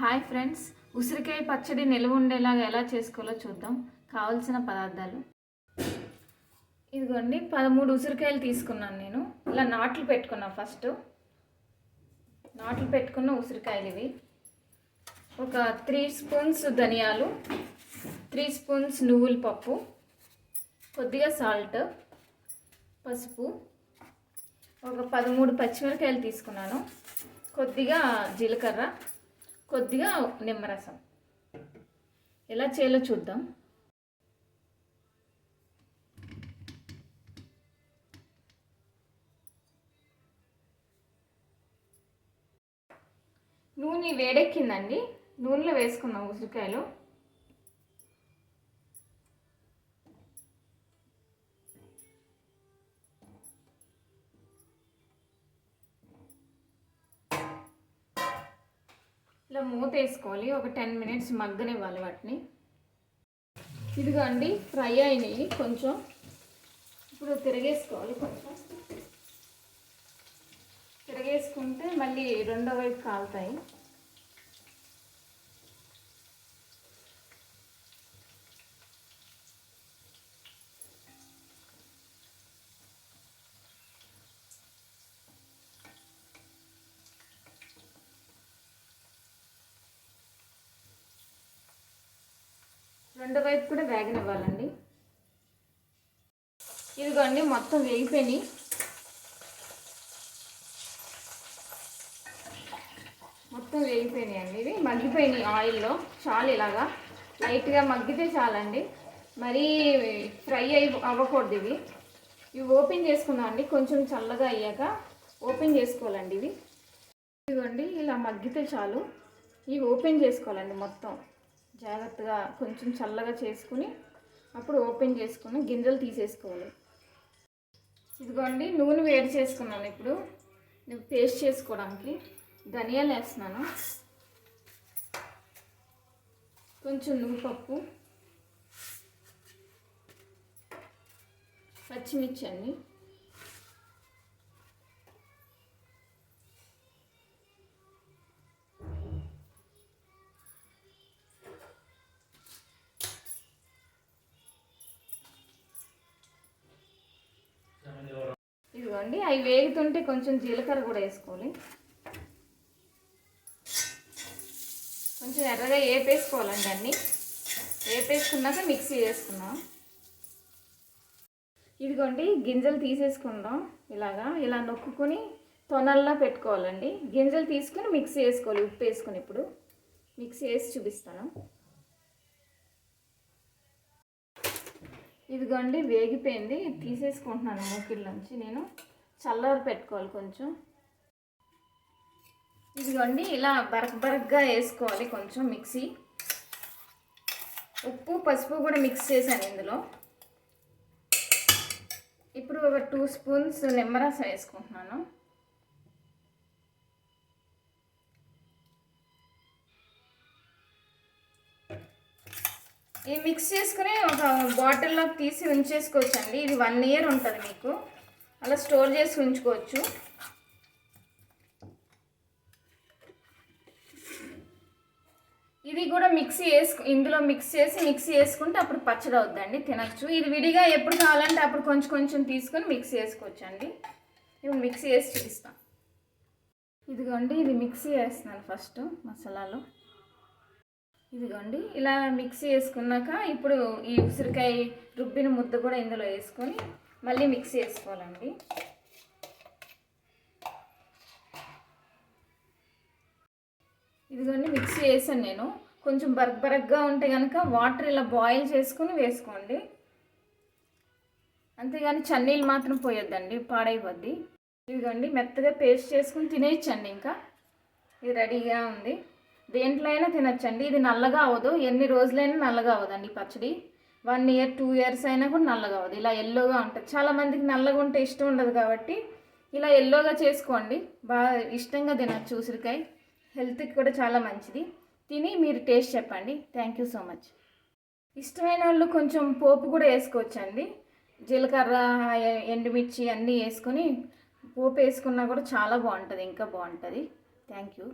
Hi friends, ఉసిరికాయ పచ్చడి నిల్వ ఉండేలాగా ఎలా చేసుకోవాలో చూద్దాం. కావాల్సిన పదార్థాలు ఇదిగోండి. 13 ఉసిరికాయలు తీసుకున్నాను. నేను ఇలా నాట్లు పెట్టుకున్నాను. ఫస్ట్ నాట్లు పెట్టుకున్న ఉసిరికాయలు ఇవి. ఒక 3 స్పూన్స్ ధనియాలు, 3 స్పూన్స్ నువ్వుల పప్పు, కొద్దిగా సాల్ట్, పసుపు, ఒక 13 పచ్చిమిరకాయలు తీసుకున్నాను, కొద్దిగా జీలకర్ర, కొద్దిగా నిమ్మరసం. ఎలా చేయాలో చూద్దాం. నూనె వేడెక్కిందండి. నూనెలో వేసుకున్నాం ఉసిరికాయలు. ఇలా మూత వేసుకోవాలి. ఒక 10 మినిట్స్ మగ్గనివ్వాలి వాటిని. ఇదిగో అండి, ఫ్రై అయినాయి కొంచెం. ఇప్పుడు తిరగేసుకోవాలి. కొంచెం తిరగేసుకుంటే మళ్ళీ రెండో వైపు కాలుతాయి. రెండో వైపు కూడా వేగనివ్వాలండి. ఇదిగోండి, మొత్తం వేగిపోయినాయి. మొత్తం వేగిపోయినాయండి. ఇవి మగ్గిపోయినాయి ఆయిల్లో. చాలు, ఇలాగా లైట్గా మగ్గితే చాలండి. మరీ ఫ్రై అవ్వకూడదు. ఇవి ఓపెన్ చేసుకుందాం అండి. కొంచెం చల్లగా అయ్యాక ఓపెన్ చేసుకోవాలండి. ఇదిగోండి, ఇలా మగ్గితే చాలు. ఇవి ఓపెన్ చేసుకోవాలండి. మొత్తం జాగ్రత్తగా కొంచెం చల్లగా చేసుకుని అప్పుడు ఓపెన్ చేసుకుని గింజలు తీసేసుకోవాలి. ఇదిగోండి, నూనె వేడి చేసుకున్నాను. ఇప్పుడు నేను పేస్ట్ చేసుకోవడానికి ధనియాలు వేస్తున్నాను, కొంచెం నువ్వుపప్పు, పచ్చిమిర్చి అండి, ఇదిగోండి. అవి వేగుతుంటే కొంచెం జీలకర్ర కూడా వేసుకోవాలి. కొంచెం ఎర్రగా వేపేసుకోవాలండి. అన్నీ వేపేసుకున్నాక మిక్సీ వేసుకుందాం. ఇదిగోండి, గింజలు తీసేసుకుందాం. ఇలా నొక్కుని తొనల్లా పెట్టుకోవాలండి. గింజలు తీసుకుని మిక్సీ వేసుకోవాలి. ఉప్పు వేసుకుని ఇప్పుడు మిక్సీ వేసి చూపిస్తాను. ఇదిగోండి, వేగిపోయింది. తీసేసుకుంటున్నాను మూకిళ్ళలోంచి. నేను చల్లారి పెట్టుకోవాలి కొంచెం. ఇదిగోండి, ఇలా బరకగా వేసుకోవాలి కొంచెం మిక్సీ. ఉప్పు పసుపు కూడా మిక్స్ చేశాను ఇందులో. ఇప్పుడు ఒక 2 స్పూన్స్ నిమ్మరసం వేసుకుంటున్నాను. ఇది మిక్స్ చేసుకుని ఒక బాటిల్లోకి తీసి ఉంచేసుకోవచ్చండి. ఇది 1 ఇయర్ ఉంటుంది మీకు. అలా స్టోర్ చేసి ఉంచుకోవచ్చు. ఇది కూడా ఇందులో మిక్స్ చేసుకుంటే అప్పుడు పచ్చడి అవుద్దండి, తినచ్చు. ఇది విడిగా ఎప్పుడు కావాలంటే అప్పుడు కొంచెం కొంచెం తీసుకొని మిక్సీ వేసుకోవచ్చు అండి. ఇప్పుడు మిక్సీ వేసి చూపిస్తాను. ఇదిగోండి, ఇది మిక్సీ వేస్తున్నాను ఫస్ట్ మసాలాలో. ఇదిగోండి, ఇలా మిక్సీ వేసుకున్నాక ఇప్పుడు ఈ ఉసిరికాయ రుబ్బిన ముద్ద కూడా ఇందులో వేసుకొని మళ్ళీ మిక్సీ వేసుకోవాలండి. ఇదిగోండి, మిక్సీ వేసాను నేను. కొంచెం బరగ్గా ఉంటే కనుక వాటర్ ఇలా బాయిల్ చేసుకుని వేసుకోండి. అంతేగాని చన్నీళ్ళు మాత్రం పోయొద్దండి, పాడైపోద్ది. ఇదిగోండి, మెత్తగా పేస్ట్ చేసుకుని తినేయచ్చండి. ఇంకా ఇది రెడీగా ఉంది. దేంట్లో అయినా తినచ్చండి. ఇది నల్లగా అవ్వదు. ఎన్ని రోజులైనా నల్లగా అవ్వదండి పచ్చడి. 1 ఇయర్ 2 ఇయర్స్ అయినా కూడా నల్లగా అవ్వదు. ఇలా ఎల్లోగా ఉంటుంది. చాలామందికి నల్లగా ఉంటే ఇష్టం ఉండదు కాబట్టి ఇలా ఎల్లోగా చేసుకోండి. బాగా ఇష్టంగా తినచ్చు. ఉసిరికాయ హెల్త్కి కూడా చాలా మంచిది. తిని మీరు టేస్ట్ చెప్పండి. Thank you so much. ఇష్టమైన వాళ్ళు కొంచెం పోపు కూడా వేసుకోవచ్చండి. జీలకర్ర, ఎండుమిర్చి అన్నీ వేసుకొని పోపు వేసుకున్నా కూడా చాలా బాగుంటుంది. ఇంకా బాగుంటుంది. Thank you.